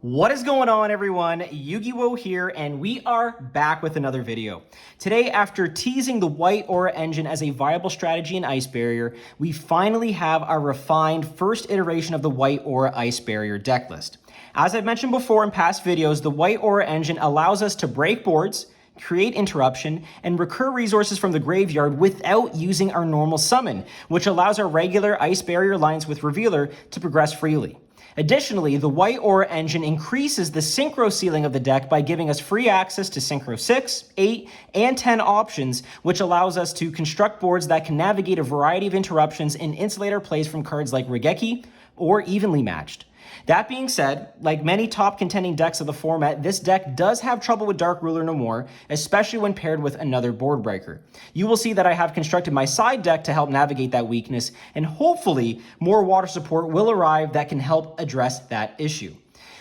What is going on, everyone? Yu-Gi-Oh here, and we are back with another video. Today, after teasing the White Aura engine as a viable strategy in Ice Barrier, we finally have our refined first iteration of the White Aura Ice Barrier deck list. As I've mentioned before in past videos, the White Aura engine allows us to break boards, create interruption, and recur resources from the graveyard without using our normal summon, which allows our regular Ice Barrier lines with Revealer to progress freely. Additionally, the White Aura engine increases the Synchro ceiling of the deck by giving us free access to Synchro 6, 8, and 10 options, which allows us to construct boards that can navigate a variety of interruptions and insulate our plays from cards like Regeki or Evenly Matched. That being said, like many top contending decks of the format, this deck does have trouble with Dark Ruler No More, especially when paired with another board breaker. You will see that I have constructed my side deck to help navigate that weakness, and hopefully more water support will arrive that can help address that issue.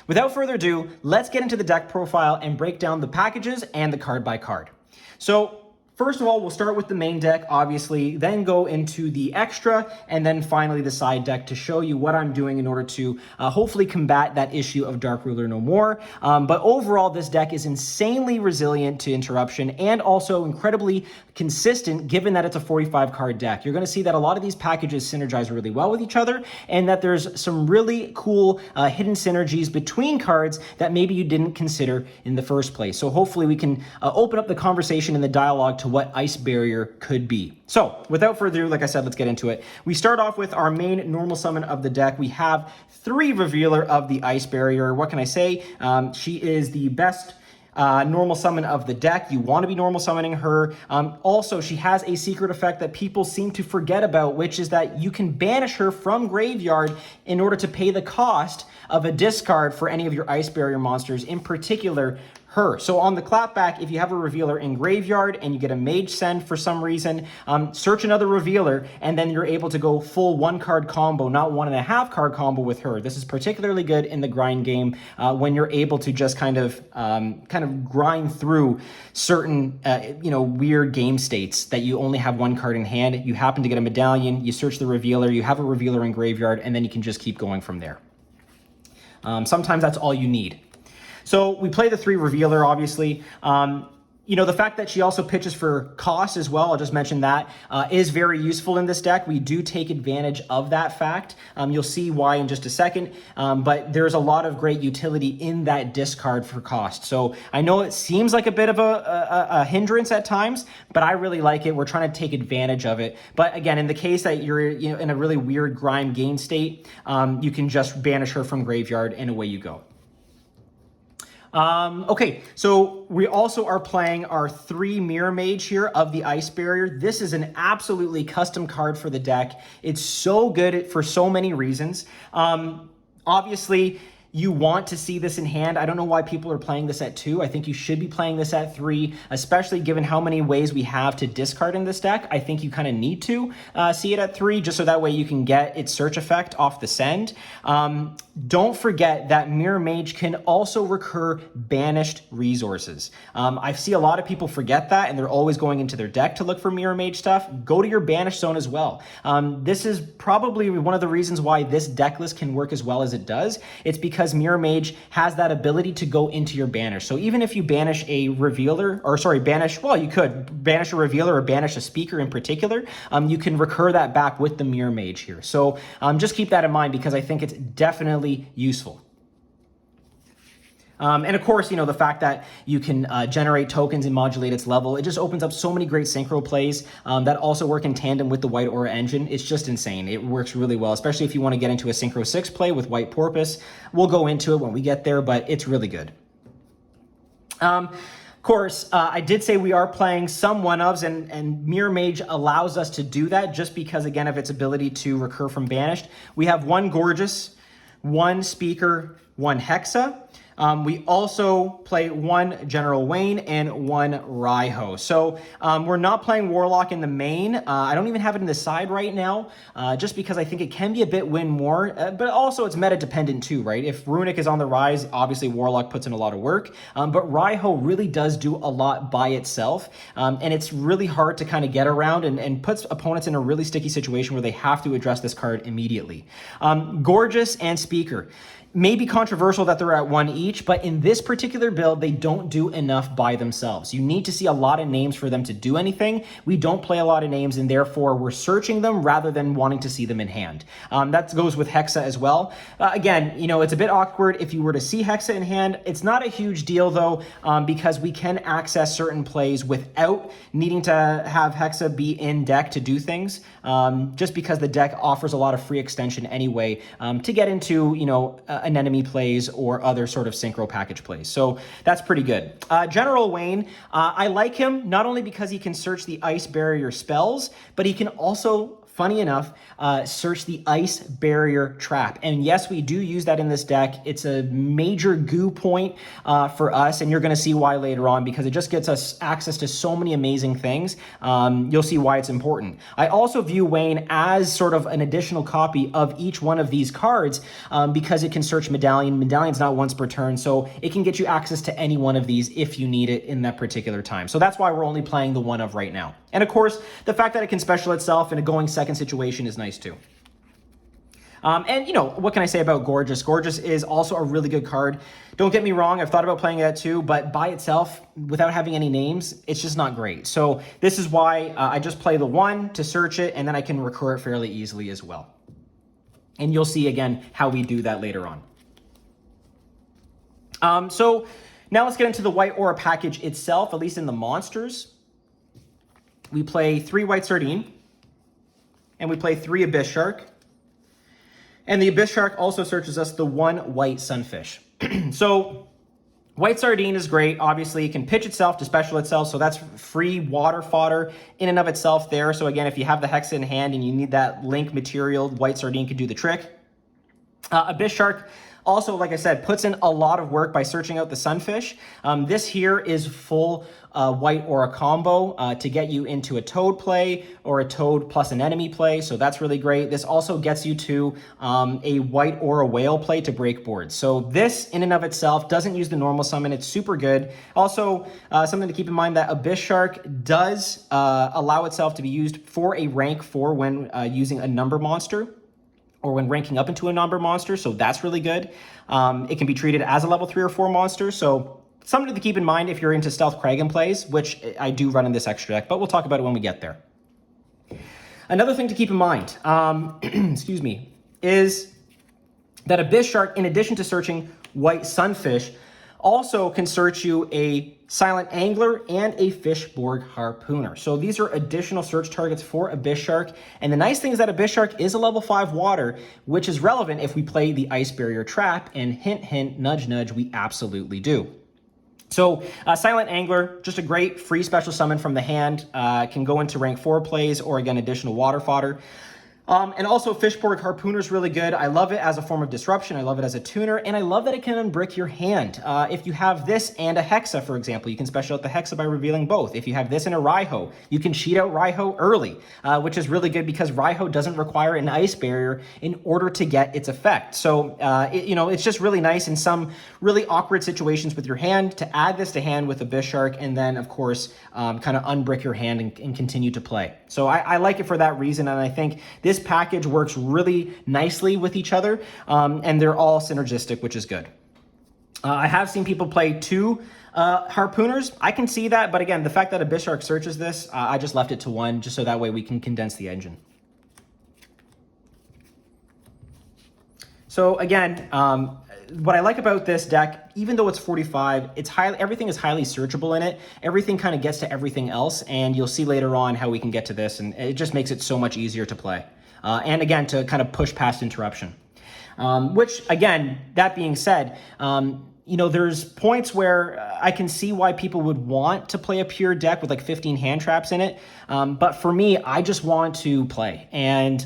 Without further ado, let's get into the deck profile and break down the packages and the card by card. So, first of all, we'll start with the main deck, obviously, then go into the extra, and then finally the side deck to show you what I'm doing in order to hopefully combat that issue of Dark Ruler No More. But overall, this deck is insanely resilient to interruption and also incredibly consistent given that it's a 45 card deck. You're going to see that a lot of these packages synergize really well with each other and that there's some really cool hidden synergies between cards that maybe you didn't consider in the first place. So hopefully we can open up the conversation and the dialogue to what Ice Barrier could be. So without further ado, like I said, let's get into it. We start off with our main normal summon of the deck. We have 3 Revealer of the Ice Barrier. What can I say? She is the best normal summon of the deck. You want to be normal summoning her. Also, she has a secret effect that people seem to forget about, which is that you can banish her from graveyard in order to pay the cost of a discard for any of your Ice Barrier monsters, in particular her. So on the clapback, if you have a Revealer in graveyard and you get a Mage Send for some reason, search another Revealer and then you're able to go full 1-card combo, not 1.5-card combo with her. This is particularly good in the grind game when you're able to just kind of grind through certain weird game states that you only have 1 card in hand. You happen to get a medallion, you search the Revealer, you have a Revealer in graveyard, and then you can just keep going from there. Sometimes that's all you need. So we play the 3 Revealer, obviously. The fact that she also pitches for cost as well, I'll just mention that, is very useful in this deck. We do take advantage of that fact. You'll see why in just a second, but there's a lot of great utility in that discard for cost. So I know it seems like a bit of a hindrance at times, but I really like it. We're trying to take advantage of it. But again, in the case that you're in a really weird grind game state, you can just banish her from graveyard and away you go. Okay, so we also are playing our 3 Mirror Mage here of the Ice Barrier. This is an absolutely custom card for the deck. It's so good for so many reasons. Obviously, you want to see this in hand. I don't know why people are playing this at 2. I think you should be playing this at 3, especially given how many ways we have to discard in this deck. I think you kind of need to see it at 3, just so that way you can get its search effect off the send. Don't forget that Mirror Mage can also recur banished resources. I see a lot of people forget that, and they're always going into their deck to look for Mirror Mage stuff. Go to your banish zone as well. This is probably one of the reasons why this deck list can work as well as it does. It's because Mirror Mage has that ability to go into your banish. So even if you banish a Revealer, you could banish a Revealer or banish a Speaker in particular, you can recur that back with the Mirror Mage here. So just keep that in mind because I think it's definitely useful. And of course, the fact that you can generate tokens and modulate its level, it just opens up so many great synchro plays that also work in tandem with the White Aura engine. It's just insane. It works really well, especially if you want to get into a Synchro 6 play with White Porpoise. We'll go into it when we get there, but it's really good. Of course, I did say we are playing some 1-ofs, and Mirror Mage allows us to do that just because, again, of its ability to recur from banished. We have 1 Gorgeous, 1 Speaker, 1 Hexa. We also play 1 General Wayne and 1 Raiho. So we're not playing Warlock in the main. I don't even have it in the side right now, just because I think it can be a bit win more, but also it's meta dependent too, right? If Runic is on the rise, obviously Warlock puts in a lot of work, but Raiho really does do a lot by itself, and it's really hard to kind of get around and puts opponents in a really sticky situation where they have to address this card immediately. Gorgeous and Speaker. Maybe controversial that they're at 1 each, but in this particular build, they don't do enough by themselves. You need to see a lot of names for them to do anything. We don't play a lot of names, and therefore we're searching them rather than wanting to see them in hand. That goes with Hexa as well. Again, you know, it's a bit awkward if you were to see Hexa in hand. It's not a huge deal though, because we can access certain plays without needing to have Hexa be in deck to do things, just because the deck offers a lot of free extension anyway, to get into, you know, anemone plays or other sort of synchro package plays. So that's pretty good. General Wayne, I like him not only because he can search the ice barrier spells, but he can also, funny enough, search the ice barrier trap. And yes, we do use that in this deck. It's a major goo point for us, and you're going to see why later on, because it just gets us access to so many amazing things. You'll see why it's important. I also view Wayne as sort of an additional copy of each one of these cards, because it can search Medallion. Medallion's not once per turn, so it can get you access to any one of these if you need it in that particular time. So that's why we're only playing the one of right now. And of course, the fact that it can special itself in a going second situation is nice too. And you know, what can I say about Gorgeous? Gorgeous is also a really good card. Don't get me wrong, I've thought about playing that too, but by itself, without having any names, it's just not great. So this is why I just play the one to search it, and then I can recur it fairly easily as well. And you'll see again how we do that later on. So now let's get into the White Aura package itself, at least in the monsters. We play 3 White Sardine, and we play 3 Abyss Shark. And the Abyss Shark also searches us the 1 White Sunfish. So White Sardine is great. Obviously, it can pitch itself to special itself, so that's free water fodder in and of itself there. So again, if you have the Hexa in hand and you need that link material, White Sardine could do the trick. Abyss Shark also, like I said, puts in a lot of work by searching out the Sunfish. This here is full White Aura combo to get you into a Toad play or a Toad plus an enemy play, so that's really great. This also gets you to a White Aura Whale play to break boards. So this, in and of itself, doesn't use the normal summon. It's super good. Also, something to keep in mind that Abyss Shark does allow itself to be used for a rank 4 when using a number monster, or when ranking up into a number monster, so that's really good. It can be treated as a level 3 or 4 monster, so something to keep in mind if you're into Stealth Kragan plays, which I do run in this extra deck, but we'll talk about it when we get there. Another thing to keep in mind, excuse me, is that Abyss Shark, in addition to searching White Sunfish, also can search you a Silent Angler and a Fishborg Harpooner. So these are additional search targets for Abyss Shark. And the nice thing is that Abyss Shark is a level 5 water, which is relevant if we play the Ice Barrier Trap. And hint, hint, nudge, nudge, we absolutely do. So Silent Angler, just a great free special summon from the hand, can go into rank 4 plays or again, additional water fodder. And also Fishborg Harpooner is really good. I love it as a form of disruption. I love it as a tuner, and I love that it can unbrick your hand. If you have this and a Hexa, for example, you can special out the Hexa by revealing both. If you have this and a Raiho, you can cheat out Raiho early, which is really good because Raiho doesn't require an ice barrier in order to get its effect. So, you know, it's just really nice in some really awkward situations with your hand to add this to hand with Abyss Shark, and then, of course, kind of unbrick your hand and continue to play. So I like it for that reason, and I think this package works really nicely with each other, and they're all synergistic, which is good. I have seen people play 2 Harpooners. I can see that, but again, the fact that Abyss Shark searches this, I just left it to 1, just so that way we can condense the engine. So again, what I like about this deck, even though it's 45, everything is highly searchable in it. Everything kind of gets to everything else, and you'll see later on how we can get to this, and it just makes it so much easier to play. And again, to kind of push past interruption. Which, again, that being said, you know, there's points where I can see why people would want to play a pure deck with like 15 hand traps in it. But for me, I just want to play. And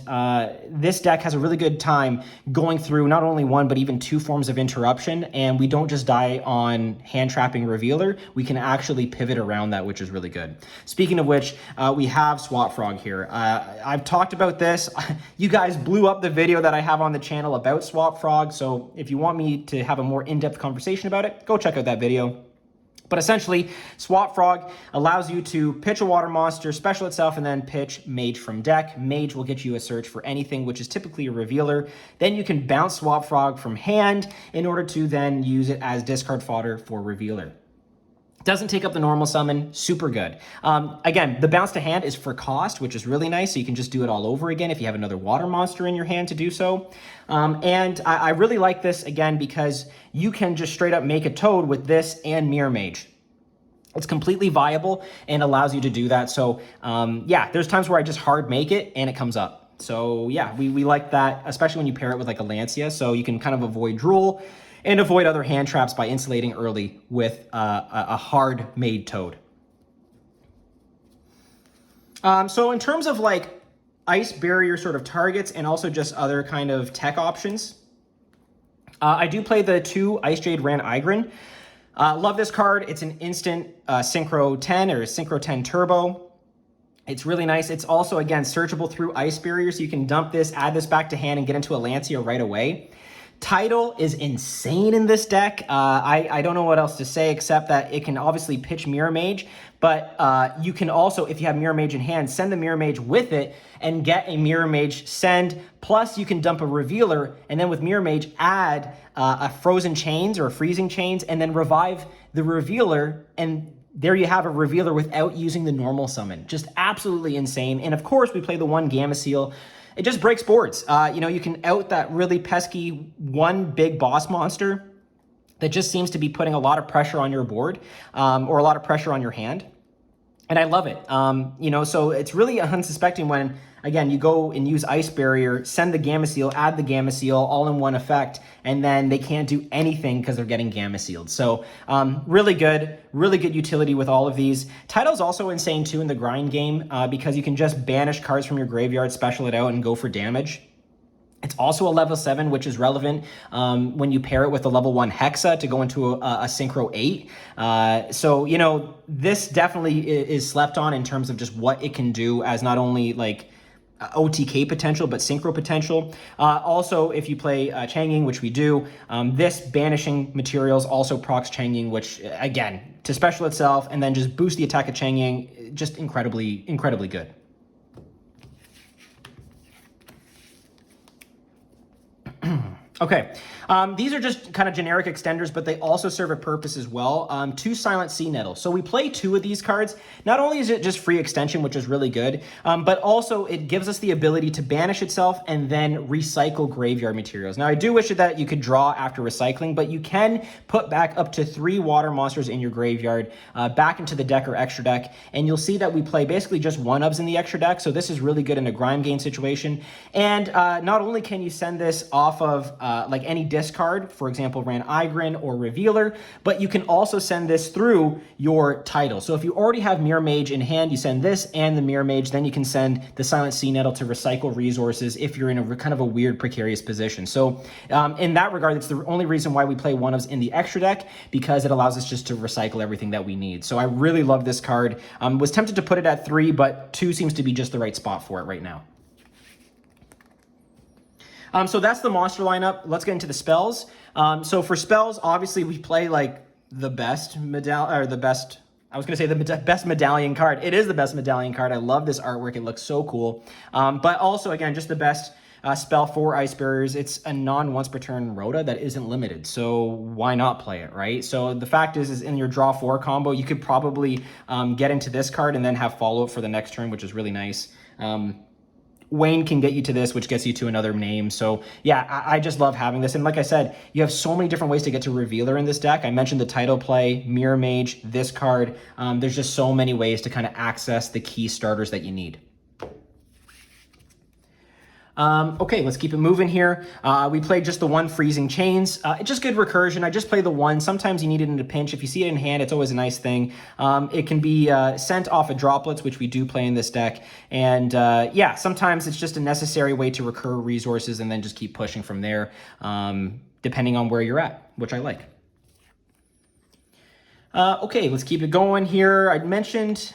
this deck has a really good time going through not only 1, but even 2 forms of interruption. And we don't just die on hand trapping Revealer. We can actually pivot around that, which is really good. Speaking of which, we have Swap Frog here. I've talked about this. You guys blew up the video that I have on the channel about Swap Frog. So if you want me to have a more in-depth conversation about it, go check out that video. But essentially, Swap Frog allows you to pitch a water monster, special itself, and then pitch Mage from deck. Mage will get you a search for anything, which is typically a revealer. Then you can bounce Swap Frog from hand in order to then use it as discard fodder for revealer. Doesn't take up the normal summon, super good. Again, the bounce to hand is for cost, which is really nice, so you can just do it all over again if you have another water monster in your hand to do so. And I really like this, again, because you can just straight up make a Toad with this and Mirror Mage. It's completely viable and allows you to do that. So yeah, there's times where I just hard make it and it comes up. So yeah, we like that, especially when you pair it with like a Lancia, so you can kind of avoid drool and avoid other hand traps by insulating early with a hard-made Toad. So in terms of like ice barrier sort of targets and also just other kind of tech options, I do play the 2 Ice Jade Ran Igrin. Love this card. It's an instant Synchro 10 or Synchro 10 Turbo. It's really nice. It's also, again, searchable through ice barrier, so you can dump this, add this back to hand, and get into a Lancia right away. Tidal is insane in this deck. I don't know what else to say except that it can obviously pitch Mirror Mage, but you can also, if you have Mirror Mage in hand, send the Mirror Mage with it and get a Mirror Mage send. Plus, you can dump a Revealer, and then with Mirror Mage, add a Frozen Chains or a Freezing Chains, and then revive the Revealer, and there you have a Revealer without using the normal summon. Just absolutely insane. And of course, we play the 1 Gamma Seal. It just breaks boards. You know, you can out that really pesky 1 big boss monster that just seems to be putting a lot of pressure on your board or a lot of pressure on your hand. And I love it. You know, so it's really unsuspecting when, again, you go and use Ice Barrier, send the Gamma Seal, add the Gamma Seal, all in one effect, and then they can't do anything because they're getting Gamma Sealed. So really good utility with all of these. Tidal's also insane too in the grind game because you can just banish cards from your graveyard, special it out, and go for damage. It's also a level 7, which is relevant when you pair it with a level 1 Hexa to go into a Synchro 8. So, you know, this definitely is slept on in terms of just what it can do as not only like OTK potential, but Synchro potential. Also, if you play Changing, which we do, this banishing materials also procs Changing, which, again, to special itself and then just boost the attack of Changing, just incredibly good. Okay, these are just kind of generic extenders, but they also serve a purpose as well. 2 Silent Sea Nettle. So we play 2 of these cards. Not only is it just free extension, which is really good, but also it gives us the ability to banish itself and then recycle graveyard materials. Now, I do wish that you could draw after recycling, but you can put back up to 3 water monsters in your graveyard back into the deck or extra deck, and you'll see that we play basically just 1-ofs in the extra deck, so this is really good in a grind game situation. And not only can you send this off of like any discard, for example, Ran Igrin or Revealer, but you can also send this through your Tidal. So if you already have Mirror Mage in hand, you send this and the Mirror Mage, then you can send the Silent Sea Nettle to recycle resources if you're in a kind of a weird, precarious position. So in that regard, it's the only reason why we play 1-ofs in the extra deck, because it allows us just to recycle everything that we need. So I really love this card. Was tempted to put it at 3, but 2 seems to be just the right spot for it right now. So that's the monster lineup. Let's get into the spells. So for spells, obviously we play like the best best medallion card. It is the best medallion card. I love this artwork. It looks so cool. But also, again, just the best spell for Ice Barriers. It's a non-once per turn Rhoda that isn't limited. So why not play it, right? So the fact is in your draw 4 combo, you could probably get into this card and then have follow-up for the next turn, which is really nice. Wayne can get you to this, which gets you to another name. So yeah, I just love having this. And like I said, you have so many different ways to get to Revealer in this deck. I mentioned the Tidal play, Mirror Mage, this card. There's just so many ways to kind of access the key starters that you need. Okay, let's keep it moving here. We played just the 1 Freezing Chains. Just good recursion. I just play the 1. Sometimes you need it in a pinch. If you see it in hand, it's always a nice thing. It can be sent off of droplets, which we do play in this deck. And yeah, sometimes it's just a necessary way to recur resources and then just keep pushing from there, depending on where you're at, which I like. Okay, let's keep it going here. I mentioned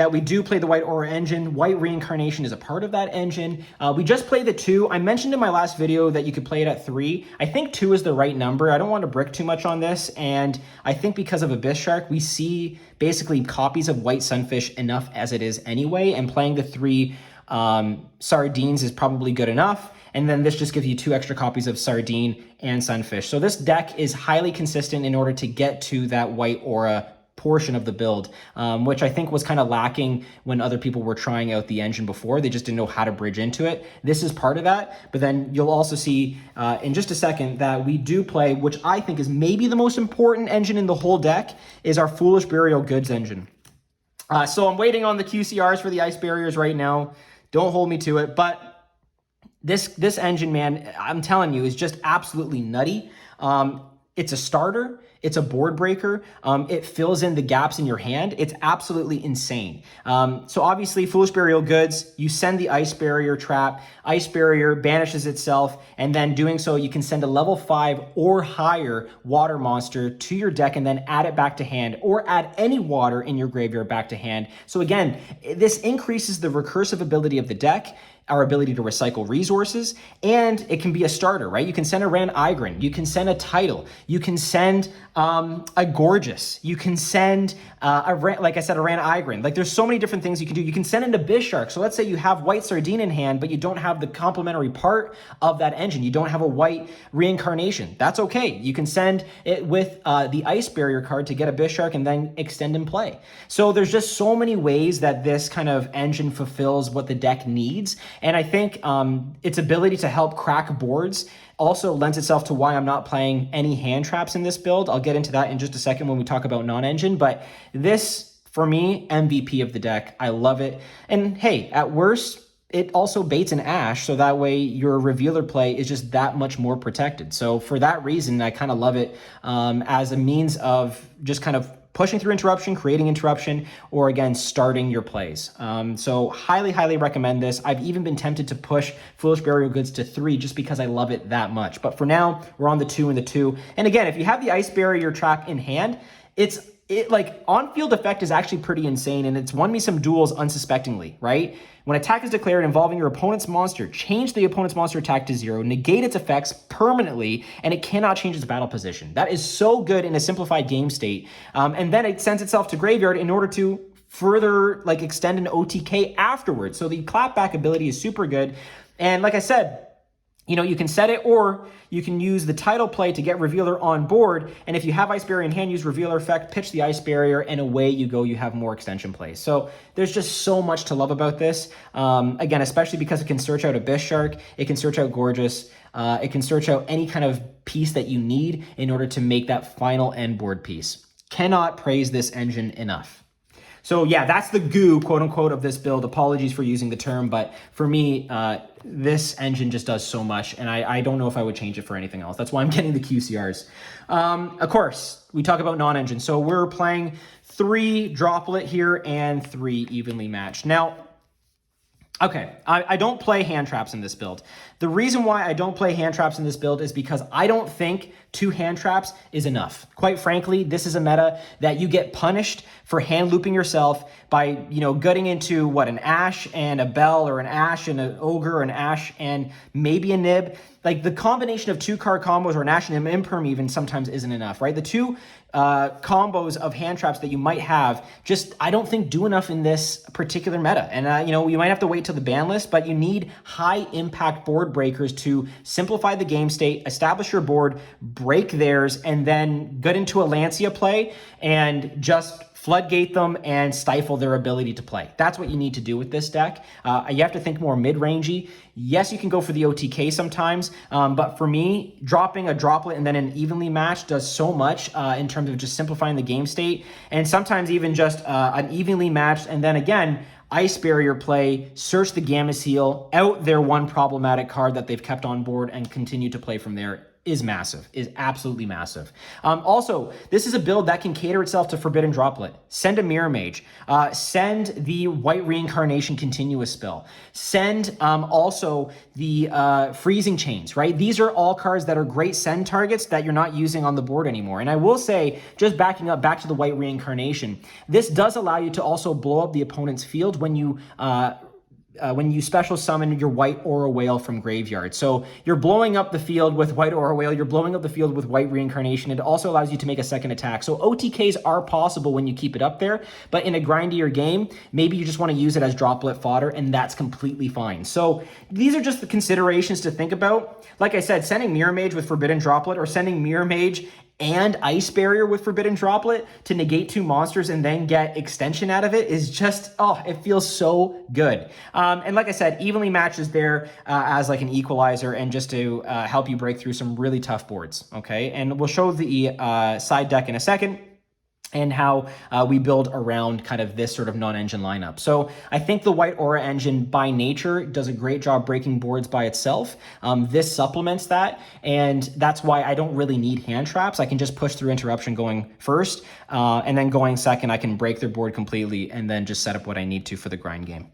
that we do play the White Aura engine. White Reincarnation is a part of that engine. We just play the 2. I mentioned in my last video that you could play it at 3. I think 2 is the right number. I don't want to brick too much on this, and I think because of Abyss Shark, we see basically copies of White Sunfish enough as it is anyway, and playing the 3 Sardines is probably good enough. And then this just gives you 2 extra copies of Sardine and Sunfish. So this deck is highly consistent in order to get to that White Aura portion of the build, which I think was kind of lacking when other people were trying out the engine before. They just didn't know how to bridge into it. This is part of that, but then you'll also see in just a second that we do play, which I think is maybe the most important engine in the whole deck, is our Foolish Burial Goods engine. So I'm waiting on the QCRs for the ice barriers right now. Don't hold me to it, but this engine, man, I'm telling you, is just absolutely nutty. It's a starter. It's a board breaker. It fills in the gaps in your hand. It's absolutely insane. So obviously, Foolish Burial Goods, you send the ice barrier trap. Ice barrier banishes itself, and then doing so, you can send a level 5 or higher water monster to your deck and then add it back to hand, or add any water in your graveyard back to hand. So again, this increases the recursive ability of the deck, our ability to recycle resources, and it can be a starter, right? You can send a Ran Igrin, you can send a Title, you can send a Gorgeous, you can send like I said, a Ran Igrin. Like there's so many different things you can do. You can send an Abyss Shark. So let's say you have White Sardine in hand, but you don't have the complementary part of that engine. You don't have a White Reincarnation. That's okay. You can send it with the Ice Barrier card to get Abyss Shark and then extend and play. So there's just so many ways that this kind of engine fulfills what the deck needs. And I think its ability to help crack boards also lends itself to why I'm not playing any hand traps in this build. I'll get into that in just a second when we talk about non-engine, but this, for me, MVP of the deck. I love it. And hey, at worst, it also baits an Ash, so that way your Revealer play is just that much more protected. So for that reason, I kind of love it as a means of just kind of pushing through interruption, creating interruption, or again, starting your plays. So highly, highly recommend this. I've even been tempted to push Foolish Burial Goods to 3 just because I love it that much. But for now, we're on the 2 and the 2. And again, if you have the Ice Barrier trap in hand, like on-field effect is actually pretty insane, and it's won me some duels unsuspectingly, right? When attack is declared involving your opponent's monster, change the opponent's monster attack to 0, negate its effects permanently, and it cannot change its battle position. That is so good in a simplified game state. And then it sends itself to graveyard in order to further like extend an OTK afterwards. So the clapback ability is super good. And like I said, you know, you can set it, or you can use the Title play to get Revealer on board. And if you have Ice Barrier in hand, use Revealer effect, pitch the Ice Barrier, and away you go. You have more extension plays. So there's just so much to love about this. Again, especially because it can search out Abyss Shark, it can search out Gorgeous, it can search out any kind of piece that you need in order to make that final end board piece. Cannot praise this engine enough. So yeah, that's the goo, quote unquote, of this build. Apologies for using the term, but for me, this engine just does so much, and I don't know if I would change it for anything else. That's why I'm getting the QCRs. Of course, we talk about non-engine. So we're playing 3 Droplet here and 3 Evenly Matched. Now, okay, I don't play hand traps in this build. The reason why I don't play hand traps in this build is because I don't think 2 hand traps is enough. Quite frankly, this is a meta that you get punished for hand looping yourself by, you know, gutting into what, an Ash and a Bell, or an Ash and an Ogre, or an Ash and maybe a Nib. Like the combination of 2 card combos, or an Ash and an Imperm even sometimes isn't enough, right? The 2 combos of hand traps that you might have, just I don't think do enough in this particular meta. And you know, you might have to wait till the ban list, but you need high impact board breakers to simplify the game state, establish your board, break theirs, and then get into a Lancia play and just floodgate them and stifle their ability to play. That's what you need to do with this deck. You have to think more mid-rangey. Yes, you can go for the OTK sometimes, but for me, dropping a Droplet and then an Evenly Matched does so much in terms of just simplifying the game state, and sometimes even just an Evenly Matched, and then again, Ice Barrier play, search the Gamma Seal, out their one problematic card that they've kept on board, and continue to play from there. is massive, is absolutely massive. Also, this is a build that can cater itself to Forbidden Droplet. Send a Mirror Mage. Send the White Reincarnation Continuous spell. Send also the Freezing Chains, right? These are all cards that are great send targets that you're not using on the board anymore. And I will say, just backing up back to the White Reincarnation, this does allow you to also blow up the opponent's field when you special summon your White Aura Whale from graveyard. So you're blowing up the field with White Aura Whale, you're blowing up the field with White Reincarnation. It also allows you to make a second attack. So OTKs are possible when you keep it up there, but in a grindier game, maybe you just want to use it as droplet fodder, and that's completely fine. So these are just the considerations to think about. Like I said, sending Mirror Mage with Forbidden Droplet, or sending Mirror Mage and Ice Barrier with Forbidden Droplet to negate 2 monsters and then get extension out of it is just, oh, it feels so good. And like I said, evenly matches there as like an equalizer, and just to help you break through some really tough boards, okay? And we'll show the side deck in a second, and how we build around kind of this sort of non-engine lineup. So I think the White Aura engine by nature does a great job breaking boards by itself. This supplements that, and that's why I don't really need hand traps. I can just push through interruption going first, and then going second, I can break their board completely and then just set up what I need to for the grind game.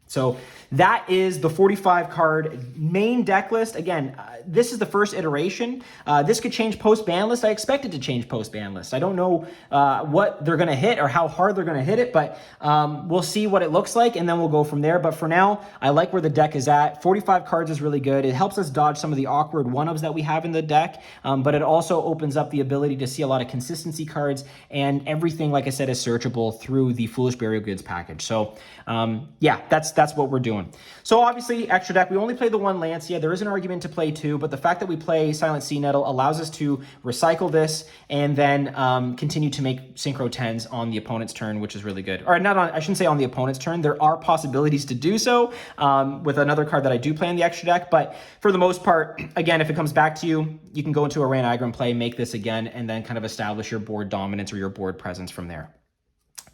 So that is the 45 card main deck list. Again, this is the first iteration. This could change post ban list. I expect it to change post ban list. I don't know what they're going to hit or how hard they're going to hit it, but we'll see what it looks like, and then we'll go from there. But for now, I like where the deck is at. 45 cards is really good. It helps us dodge some of the awkward one-ups that we have in the deck, but it also opens up the ability to see a lot of consistency cards, and everything, like I said, is searchable through the Foolish Burial Goods package. So yeah, that's what we're doing. So obviously, extra deck, we only play the 1 Lancia. There is an argument to play 2, but the fact that we play Silent Sea Nettle allows us to recycle this and then continue to make Synchro 10s on the opponent's turn, which is really good. Or not on, I shouldn't say on the opponent's turn. There are possibilities to do so with another card that I do play in the extra deck, but for the most part, again, if it comes back to you, you can go into a Ran Aggron play, make this again, and then kind of establish your board dominance or your board presence from there.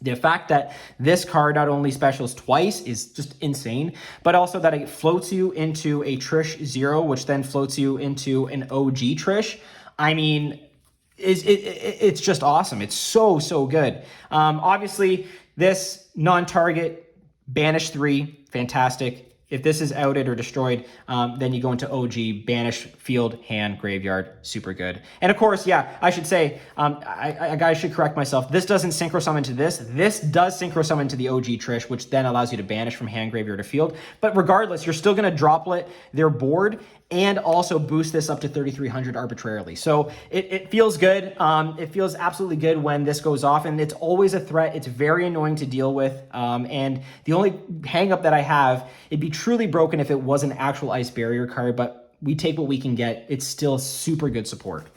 The fact that this card not only specials twice is just insane, but also that it floats you into a Trish 0, which then floats you into an OG Trish. I mean, it's just awesome. It's so good. Obviously, this non-target, banish 3, fantastic. If this is outed or destroyed, then you go into OG, banish, field, hand, graveyard, super good. And of course, yeah, I should say, I should correct myself. This doesn't synchro summon to this. This does synchro summon to the OG Trish, which then allows you to banish from hand, graveyard, to field. But regardless, you're still going to droplet their board and also boost this up to 3,300 arbitrarily. So it feels good. It feels absolutely good when this goes off, and it's always a threat. It's very annoying to deal with. And the only hang up that I have, it'd be truly broken if it was an actual Ice Barrier card, but we take what we can get. It's still super good support.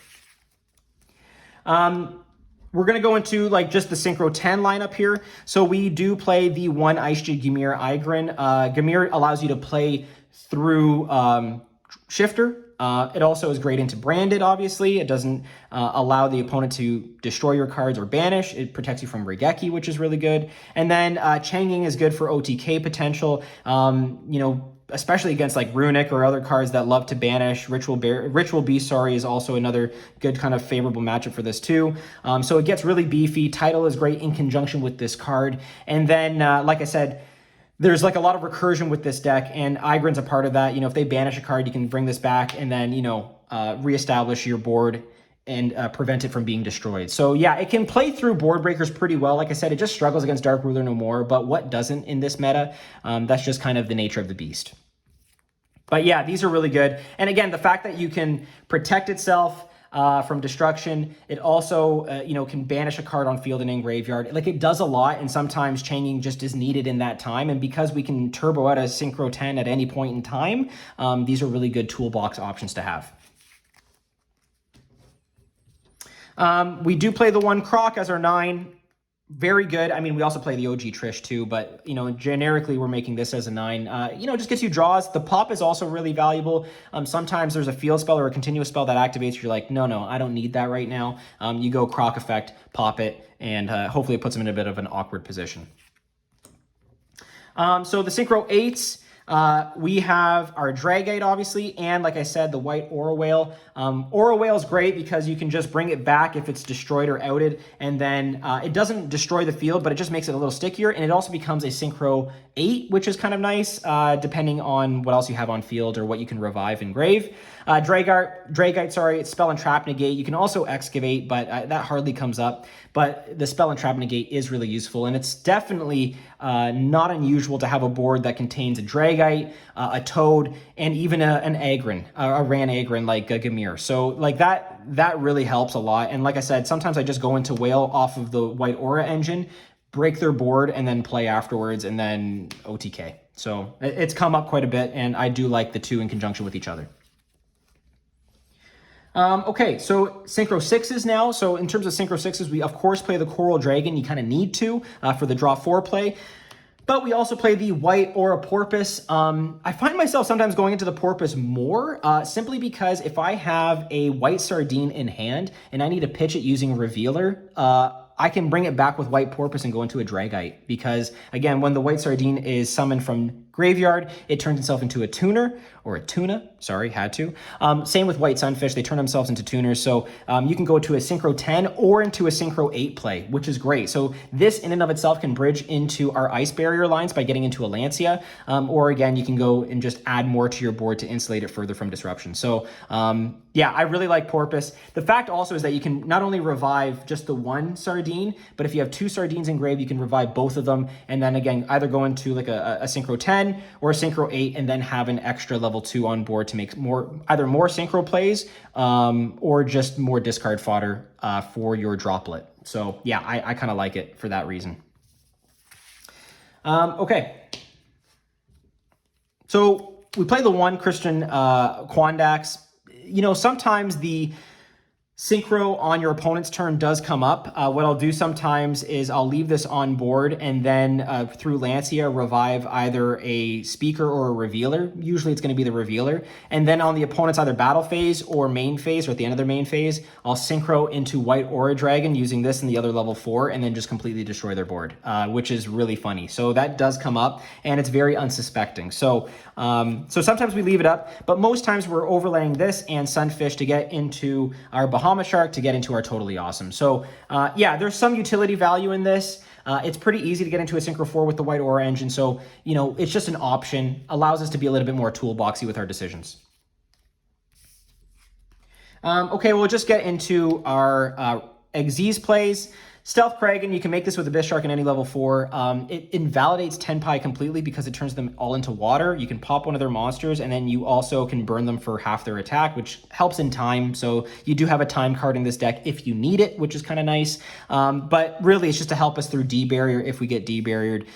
We're going to go into like just the Synchro 10 lineup here. So we do play the 1 Ice Jig Gamir Igrin. Gamir allows you to play through Shifter. It also is great into Branded, obviously. It doesn't allow the opponent to destroy your cards or banish. It protects you from Regeki, which is really good. And then Changing is good for OTK potential, you know, especially against like Runic or other cards that love to banish. Ritual Beast, is also another good kind of favorable matchup for this too. So it gets really beefy. Tidal is great in conjunction with this card. And then, like I said, there's like a lot of recursion with this deck, and Igrin's a part of that. You know, if they banish a card, you can bring this back and then, you know, reestablish your board and prevent it from being destroyed. So yeah, it can play through board breakers pretty well. Like I said, it just struggles against Dark Ruler no more, but what doesn't in this meta? That's just kind of the nature of the beast. But yeah, these are really good. And again, the fact that you can protect itself from destruction, it also, you know, can banish a card on field and in graveyard. Like, it does a lot, and sometimes changing just is needed in that time. And because we can turbo out a Synchro 10 at any point in time, these are really good toolbox options to have. We do play the 1 Croc as our 9. Very good. I mean, we also play the OG Trish too, but, you know, generically we're making this as a 9. You know, just gets you draws. The pop is also really valuable. Sometimes there's a field spell or a continuous spell that activates. You're like, no, I don't need that right now. You go Croc effect, pop it, and hopefully it puts them in a bit of an awkward position. So the Synchro 8s, We have our Dragite, obviously, and like I said, the white Aura Whale. Aura Whale is great because you can just bring it back if it's destroyed or outed, and then it doesn't destroy the field, but it just makes it a little stickier, and it also becomes a Synchro 8, which is kind of nice, depending on what else you have on field or what you can revive and grave. Dragite, sorry, it's Spell and Trap Negate. You can also Excavate, but that hardly comes up. But the Spell and Trap Negate is really useful, and it's definitely not unusual to have a board that contains a Dragite, a Toad, and even an Aggron, a Ran Aggron like a Gamir. So like that really helps a lot. And like I said, sometimes I just go into Whale off of the White Aura engine, break their board, and then play afterwards, and then OTK. So it's come up quite a bit, and I do like the two in conjunction with each other. Okay, so Synchro 6s now. So in terms of Synchro 6s, we of course play the Coral Dragon. You kind of need to for the draw 4 play. But we also play the White Aura Porpoise. I find myself sometimes going into the Porpoise more, simply because if I have a White Sardine in hand and I need to pitch it using Revealer, I can bring it back with White Porpoise and go into a Dragite. Because again, when the White Sardine is summoned from graveyard, it turns itself into a tuner, or a tuna, sorry, had to. Same with White Sunfish, they turn themselves into tuners. So you can go to a Synchro 10 or into a Synchro 8 play, which is great. So this in and of itself can bridge into our Ice Barrier lines by getting into a Lancia, or again, you can go and just add more to your board to insulate it further from disruption. So yeah, I really like Porpoise. The fact also is that you can not only revive just the one Sardine, but if you have two Sardines in grave, you can revive both of them. And then again, either go into like a Synchro 10 or a Synchro 8 and then have an extra level 2 on board to make either more Synchro plays or just more discard fodder for your droplet. So yeah, I kind of like it for that reason. Okay. So we play the one Christian Quandax. You know, sometimes the Synchro on your opponent's turn does come up. What I'll do sometimes is I'll leave this on board and then through Lancia revive either a Speaker or a Revealer. Usually it's going to be the Revealer. And then on the opponent's either battle phase or main phase, or at the end of their main phase, I'll Synchro into White Aura Dragon using this and the other level 4 and then just completely destroy their board, which is really funny. So that does come up and it's very unsuspecting. So sometimes we leave it up, but most times we're overlaying this and Sunfish to get into our Bahama Shark to get into our Totally Awesome. So yeah, there's some utility value in this. It's pretty easy to get into a Synchro 4 with the White Aura engine. So, you know, it's just an option, allows us to be a little bit more toolboxy with our decisions. Okay, we'll just get into our Xyz plays. Stealth Kragan, you can make this with Abyss Shark in any level 4. It invalidates Tenpai completely because it turns them all into water. You can pop one of their monsters, and then you also can burn them for half their attack, which helps in time. So you do have a time card in this deck if you need it, which is kind of nice. But really, it's just to help us through D-Barrier if we get D-Barriered.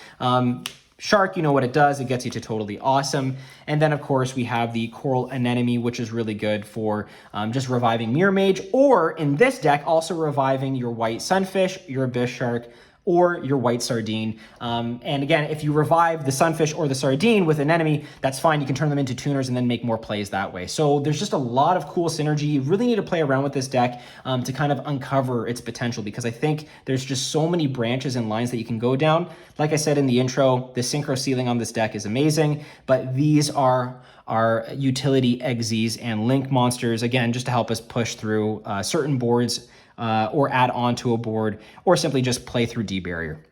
Shark, you know what it does. It gets you to Totally Awesome. And then, of course, we have the Coral Anemone, which is really good for just reviving Mirror Mage, or in this deck, also reviving your White Sunfish, your Abyss Shark, or your White Sardine. And again, if you revive the Sunfish or the Sardine with an enemy, that's fine. You can turn them into tuners and then make more plays that way. So there's just a lot of cool synergy. You really need to play around with this deck to kind of uncover its potential, because I think there's just so many branches and lines that you can go down. Like I said in the intro, the Synchro ceiling on this deck is amazing, but these are our utility Xyz and Link monsters, again, just to help us push through certain boards or add on to a board, or simply just play through D-Barrier.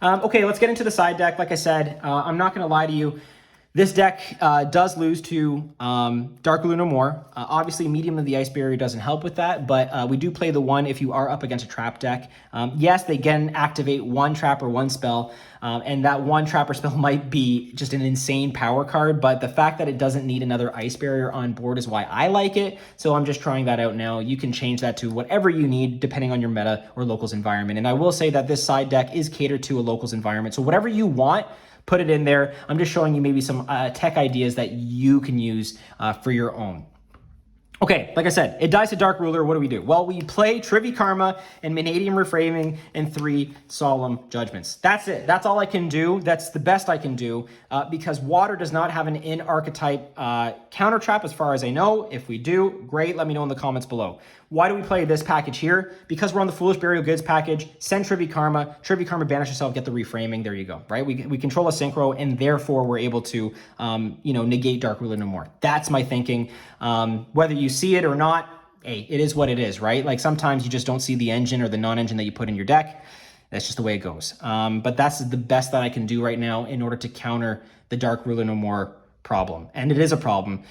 Okay, let's get into the side deck. Like I said, I'm not going to lie to you. This deck does lose to Dark Lunar Moor. Obviously, Medium of the Ice Barrier doesn't help with that, but we do play the one if you are up against a trap deck. Yes, they can activate one trap or one spell, and that one trap or spell might be just an insane power card, but the fact that it doesn't need another Ice Barrier on board is why I like it, so I'm just trying that out now. You can change that to whatever you need depending on your meta or locals environment, and I will say that this side deck is catered to a locals environment, so whatever you want, put it in there. I'm just showing you maybe some tech ideas that you can use for your own. Okay, like I said, it dies to Dark Ruler. What do? Well, we play Trivy Karma and Vanadium Reframing and 3 Solemn Judgments. That's it. That's all I can do. That's the best I can do because Water does not have an in-archetype counter trap as far as I know. If we do, great. Let me know in the comments below. Why do we play this package here? Because we're on the Foolish Burial Goods package. Send Trivy Karma, banish yourself, get the reframing. There you go, right? We control a synchro, and therefore we're able to, negate Dark Ruler no more. That's my thinking. Whether you see it or not, hey, it is what it is, right? Like sometimes you just don't see the engine or the non-engine that you put in your deck. That's just the way it goes. But that's the best that I can do right now in order to counter the Dark Ruler no more problem. And it is a problem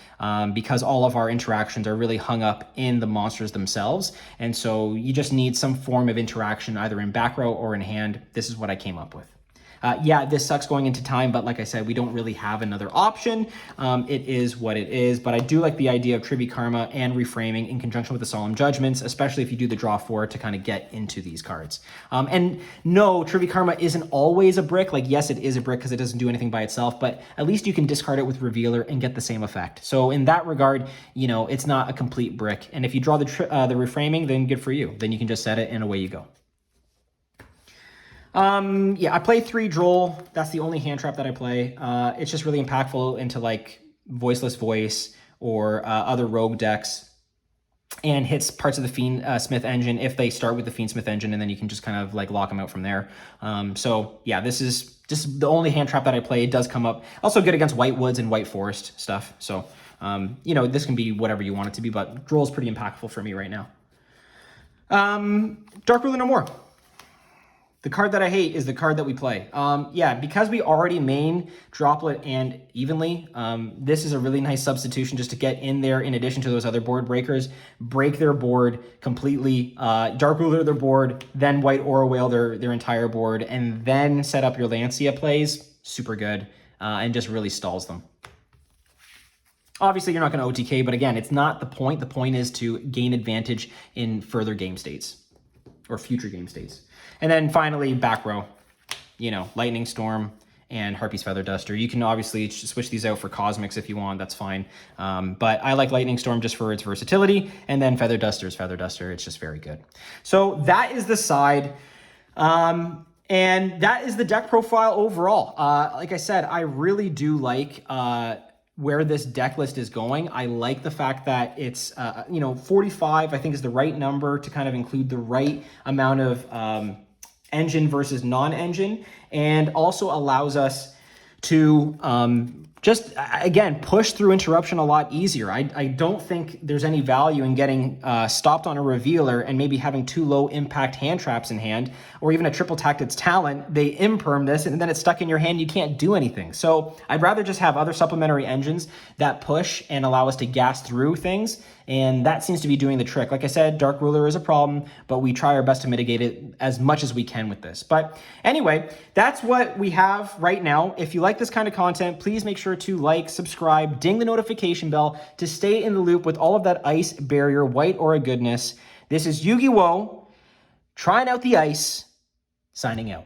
because all of our interactions are really hung up in the monsters themselves. And so you just need some form of interaction either in back row or in hand. This is what I came up with. Yeah, this sucks going into time, but like I said, we don't really have another option. It is what it is, but I do like the idea of Trivy Karma and reframing in conjunction with the Solemn Judgments, especially if you do the draw 4 to kind of get into these cards. And no, Trivy Karma isn't always a brick. Like, yes, it is a brick because it doesn't do anything by itself, but at least you can discard it with Revealer and get the same effect. So in that regard, it's not a complete brick. And if you draw the reframing, then good for you. Then you can just set it and away you go. Yeah, I play 3 Droll. That's the only hand trap that I play. It's just really impactful into like Voiceless Voice or other rogue decks, and hits parts of the Fiend Smith engine if they start with the Fiend Smith engine, and then you can just kind of like lock them out from there. So yeah, this is just the only hand trap that I play. It does come up also good against White Woods and White Forest stuff. So this can be whatever you want it to be, but Droll is pretty impactful for me right now. Dark Ruler no more. The card that I hate is the card that we play. Yeah, because we already main Droplet and Evenly, this is a really nice substitution just to get in there in addition to those other board breakers, break their board completely, Dark Ruler their board, then White Aura Whale their entire board, and then set up your Lancia plays. Super good, and just really stalls them. Obviously, you're not going to OTK, but again, it's not the point. The point is to gain advantage in further game states or future game states. And then finally, back row, Lightning Storm and Harpy's Feather Duster. You can obviously switch these out for Cosmics if you want, that's fine. But I like Lightning Storm just for its versatility, and then Feather Duster is Feather Duster. It's just very good. So that is the side, and that is the deck profile overall. Like I said, I really do like where this deck list is going. I like the fact that it's, 45, I think is the right number to kind of include the right amount of engine versus non-engine, and also allows us to just, again, push through interruption a lot easier. I don't think there's any value in getting stopped on a Revealer and maybe having 2 low impact hand traps in hand, or even a triple tacted's Talent. They imperm this and then it's stuck in your hand. You can't do anything. So I'd rather just have other supplementary engines that push and allow us to gas through things. And that seems to be doing the trick. Like I said, Dark Ruler is a problem, but we try our best to mitigate it as much as we can with this. But anyway, that's what we have right now. If you like this kind of content, please make sure to like, subscribe, ding the notification bell to stay in the loop with all of that ice barrier, white aura goodness. This is Yu-Gi-Oh! Trying out the ice, signing out.